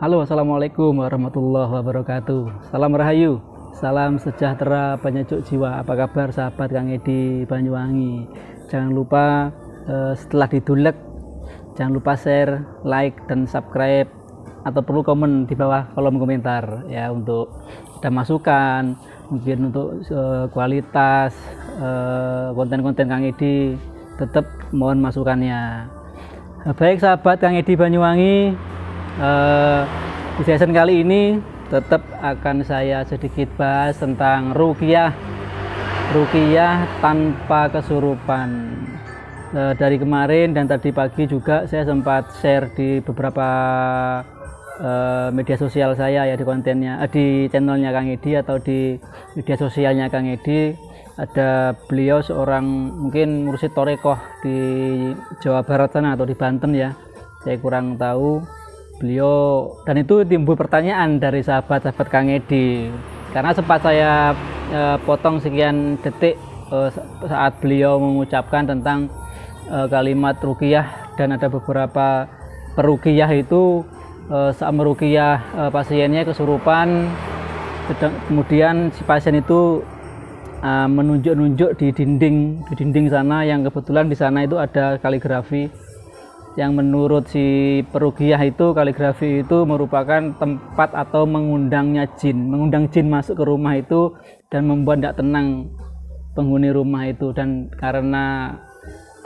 Halo, assalamualaikum warahmatullahi wabarakatuh. Salam rahayu, salam sejahtera, penyejuk jiwa. Apa kabar sahabat Kang Edi Banyuwangi? Jangan lupa setelah didulek, jangan lupa share, like, dan subscribe, atau perlu komen di bawah kolom komentar ya, untuk ada masukan, mungkin untuk kualitas konten-konten Kang Edi. Tetap mohon masukannya. Baik sahabat Kang Edi Banyuwangi, di season kali ini tetap akan saya sedikit bahas tentang ruqyah tanpa kesurupan. Dari kemarin dan tadi pagi juga saya sempat share di beberapa media sosial saya ya, di kontennya, di channelnya Kang Edi atau di media sosialnya Kang Edi. Ada beliau seorang mungkin mursyid torekoh di Jawa Barat sana atau di Banten ya, saya kurang tahu beliau. Dan itu timbul pertanyaan dari sahabat-sahabat Kang Edi, karena sempat saya potong sekian detik saat beliau mengucapkan tentang kalimat ruqyah, dan ada beberapa peruqyah itu saat meruqyah pasiennya kesurupan, kemudian si pasien itu menunjuk-nunjuk di dinding sana, yang kebetulan di sana itu ada kaligrafi, yang menurut si peruqyah itu kaligrafi itu merupakan tempat atau mengundang jin masuk ke rumah itu dan membuat tidak tenang penghuni rumah itu. Dan karena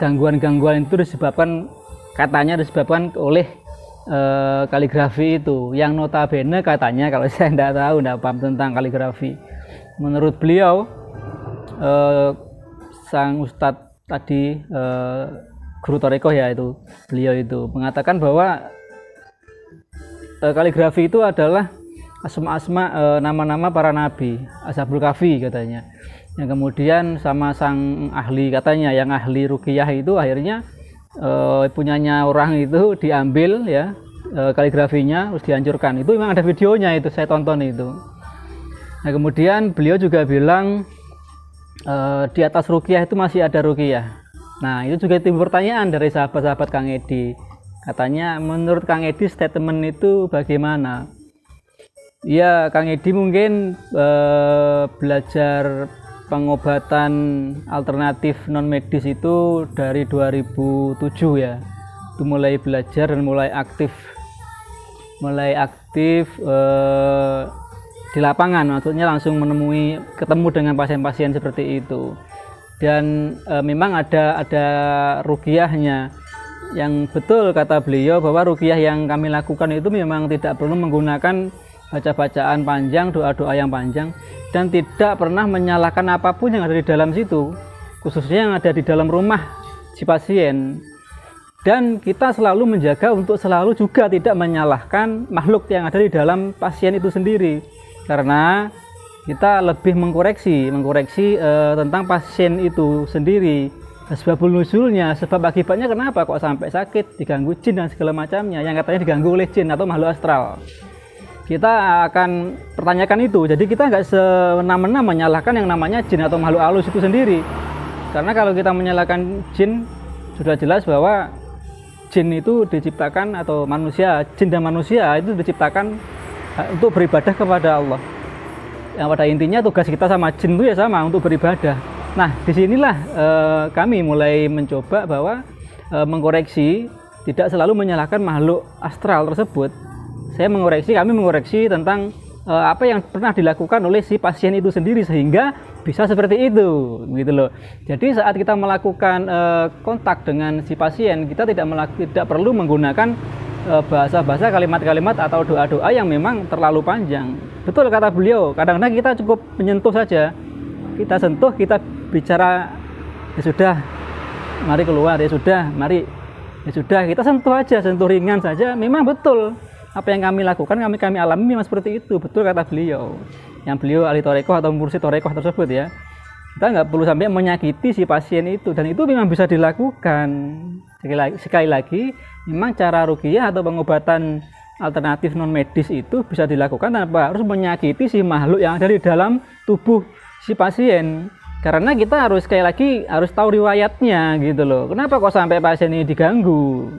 gangguan-gangguan itu katanya disebabkan oleh kaligrafi itu, yang notabene katanya, kalau saya tidak paham tentang kaligrafi, menurut beliau sang ustadz tadi, guru torekoh ya, itu beliau itu mengatakan bahwa kaligrafi itu adalah asma-asma nama-nama para nabi, ashabul kahfi katanya, yang kemudian sama sang ahli, katanya yang ahli ruqyah itu akhirnya punyanya orang itu diambil ya, kaligrafinya terus dihancurkan. Itu memang ada videonya, itu saya tonton itu. Nah kemudian beliau juga bilang di atas ruqyah itu masih ada ruqyah. Nah itu juga timbul pertanyaan dari sahabat-sahabat Kang Edi. Katanya menurut Kang Edi statement itu bagaimana? Ya Kang Edi mungkin belajar pengobatan alternatif non medis itu dari 2007 ya. Itu mulai belajar dan mulai aktif di lapangan, maksudnya langsung ketemu dengan pasien-pasien seperti itu. Dan memang ada ruqyahnya, yang betul kata beliau bahwa ruqyah yang kami lakukan itu memang tidak perlu menggunakan baca-bacaan panjang, doa-doa yang panjang, dan tidak pernah menyalahkan apapun yang ada di dalam situ, khususnya yang ada di dalam rumah si pasien. Dan kita selalu menjaga untuk selalu juga tidak menyalahkan makhluk yang ada di dalam pasien itu sendiri, karena kita lebih mengkoreksi tentang pasien itu sendiri, sebabul nuzulnya, sebab akibatnya kenapa kok sampai sakit, diganggu jin dan segala macamnya, yang katanya diganggu oleh jin atau makhluk astral. Kita akan pertanyakan itu. Jadi kita nggak semena-mena menyalahkan yang namanya jin atau makhluk halus itu sendiri, karena kalau kita menyalahkan jin, sudah jelas bahwa jin itu diciptakan, atau jin dan manusia itu diciptakan untuk beribadah kepada Allah. Yang pada intinya tugas kita sama jin itu ya sama, untuk beribadah. Nah disinilah kami mulai mencoba bahwa mengkoreksi, tidak selalu menyalahkan makhluk astral tersebut. Kami mengoreksi tentang apa yang pernah dilakukan oleh si pasien itu sendiri sehingga bisa seperti itu, gitu loh. Jadi saat kita melakukan kontak dengan si pasien, kita tidak perlu menggunakan bahasa-bahasa, kalimat-kalimat atau doa-doa yang memang terlalu panjang. Betul kata beliau, kadang-kadang kita cukup menyentuh saja, kita sentuh, kita bicara, ya sudah, mari keluar, ya sudah, mari, ya sudah, kita sentuh aja, sentuh ringan saja. Memang betul apa yang kami lakukan, kami alami memang seperti itu. Betul kata beliau, yang beliau ahli torekoh atau mursyid torekoh tersebut ya. Kita nggak perlu sampai menyakiti si pasien itu, dan itu memang bisa dilakukan. Sekali lagi, memang cara ruqyah atau pengobatan alternatif non medis itu bisa dilakukan tanpa harus menyakiti si makhluk yang ada di dalam tubuh si pasien. Karena kita sekali lagi harus tahu riwayatnya, gitu loh. Kenapa kok sampai pasien ini diganggu?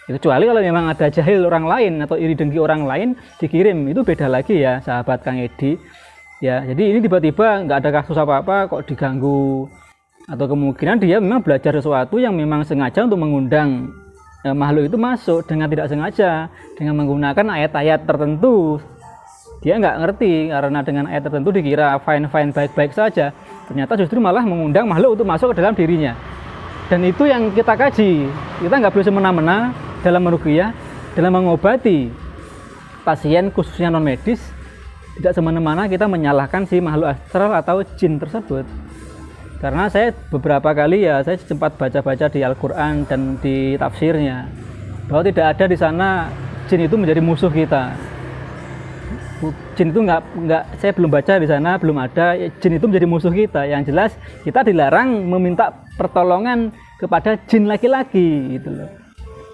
Kecuali kalau memang ada jahil orang lain atau iri dengki orang lain dikirim, itu beda lagi ya sahabat Kang Edi. Ya, jadi ini tiba-tiba nggak ada kasus apa-apa kok diganggu, atau kemungkinan dia memang belajar sesuatu yang memang sengaja untuk mengundang makhluk itu masuk dengan tidak sengaja, dengan menggunakan ayat-ayat tertentu. Dia nggak ngerti karena dengan ayat tertentu dikira fine baik-baik saja, ternyata justru malah mengundang makhluk untuk masuk ke dalam dirinya. Dan itu yang kita kaji. Kita nggak boleh semena-mena dalam meruqyah, dalam mengobati pasien khususnya non medis, tidak semena-mena kita menyalahkan si makhluk astral atau jin tersebut. Karena saya beberapa kali ya saya sempat baca-baca di Al-Quran dan di tafsirnya bahwa tidak ada di sana jin itu menjadi musuh kita. Jin itu nggak, saya belum baca di sana, belum ada jin itu menjadi musuh kita. Yang jelas kita dilarang meminta pertolongan kepada jin laki-laki gitu loh.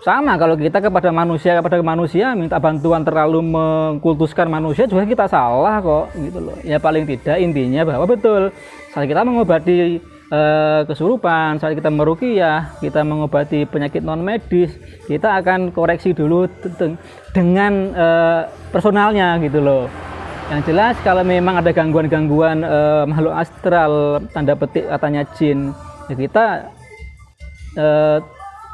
Sama kalau kita kepada manusia minta bantuan terlalu mengkultuskan manusia juga kita salah kok gitu loh. Ya paling tidak intinya bahwa betul saat kita mengobati kesurupan, saat kita meruqyah, kita mengobati penyakit non medis, kita akan koreksi dulu dengan personalnya gitu loh. Yang jelas kalau memang ada gangguan-gangguan makhluk astral, tanda petik katanya jin, ya kita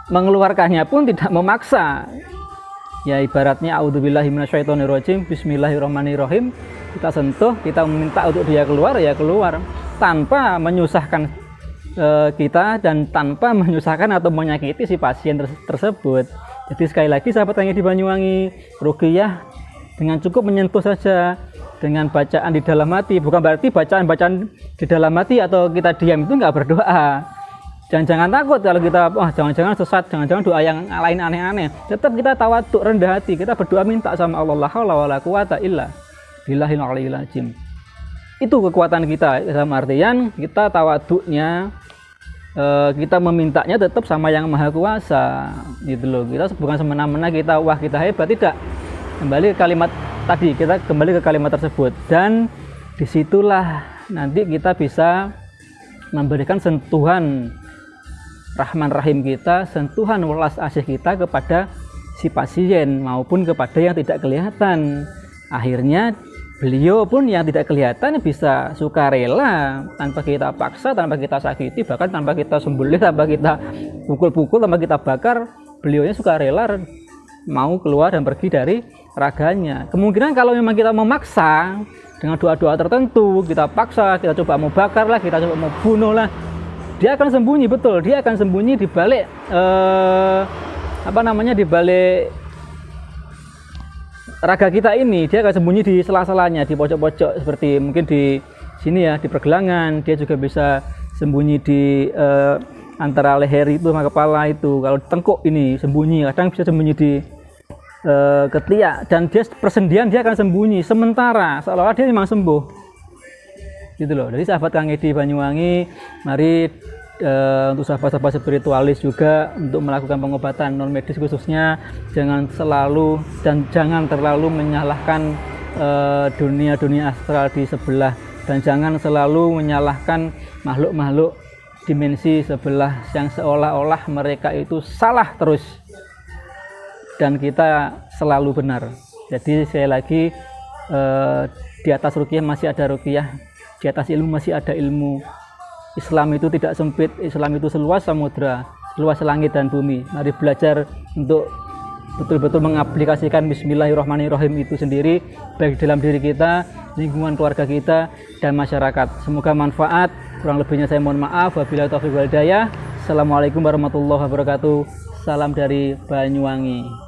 mengeluarkannya pun tidak memaksa. Ya ibaratnya auzubillahi minasyaitonirrajim, bismillahirrahmanirrahim, kita sentuh, kita meminta untuk dia keluar, ya keluar tanpa menyusahkan kita dan tanpa menyusahkan atau menyakiti si pasien tersebut. Jadi sekali lagi sahabat yang di Banyuwangi, ruqyah dengan cukup menyentuh saja dengan bacaan di dalam hati, bukan berarti bacaan-bacaan di dalam hati atau kita diam itu nggak berdoa. Jangan takut kalau kita, jangan-jangan sesat, jangan-jangan doa yang lain aneh-aneh. Tetap kita tawaduk, rendah hati, kita berdoa minta sama Allah, la haula wala quwata illa billahil aliyil azim. Itu kekuatan kita, dalam artian kita tawaduknya, kita memintanya tetap sama yang maha kuasa gitu loh. Kita bukan semena-mena kita wah kita hebat, tidak. Kembali ke kalimat tadi, kita kembali ke kalimat tersebut, dan disitulah nanti kita bisa memberikan sentuhan Rahman Rahim kita, sentuhan welas asih kita kepada si pasien maupun kepada yang tidak kelihatan. Akhirnya beliau pun yang tidak kelihatan bisa sukarela tanpa kita paksa, tanpa kita sakiti, bahkan tanpa kita sembelih, tanpa kita pukul-pukul, tanpa kita bakar, beliaunya sukarela mau keluar dan pergi dari raganya. Kemungkinan kalau memang kita memaksa dengan doa-doa tertentu, kita paksa, kita coba mau bakar lah, kita coba mau bunuh lah, dia akan sembunyi, betul, dia akan sembunyi di balik di balik raga kita ini. Dia akan sembunyi di sela-selanya, di pojok-pojok, seperti mungkin di sini ya, di pergelangan. Dia juga bisa sembunyi di antara leher itu sama kepala itu. Kalau tengkuk ini sembunyi, kadang bisa sembunyi di ketiak, dan dia persendian dia akan sembunyi sementara seolah-olah dia memang sembuh gitu loh. Jadi sahabat Kang Edi Banyuwangi, mari untuk sahabat-sahabat spiritualis juga untuk melakukan pengobatan non medis khususnya jangan terlalu menyalahkan dunia astral di sebelah, dan jangan selalu menyalahkan makhluk-makhluk dimensi sebelah yang seolah-olah mereka itu salah terus dan kita selalu benar. Jadi sekali lagi di atas ruqyah masih ada ruqyah, di atas ilmu masih ada ilmu. Islam itu tidak sempit, Islam itu seluas samudra, seluas langit dan bumi. Mari belajar untuk betul-betul mengaplikasikan Bismillahirrahmanirrahim itu sendiri, baik dalam diri kita, lingkungan keluarga kita, dan masyarakat. Semoga manfaat. Kurang lebihnya saya mohon maaf. Wabillahi taufiq wal hidayah. Assalamualaikum warahmatullahi wabarakatuh. Salam dari Banyuwangi.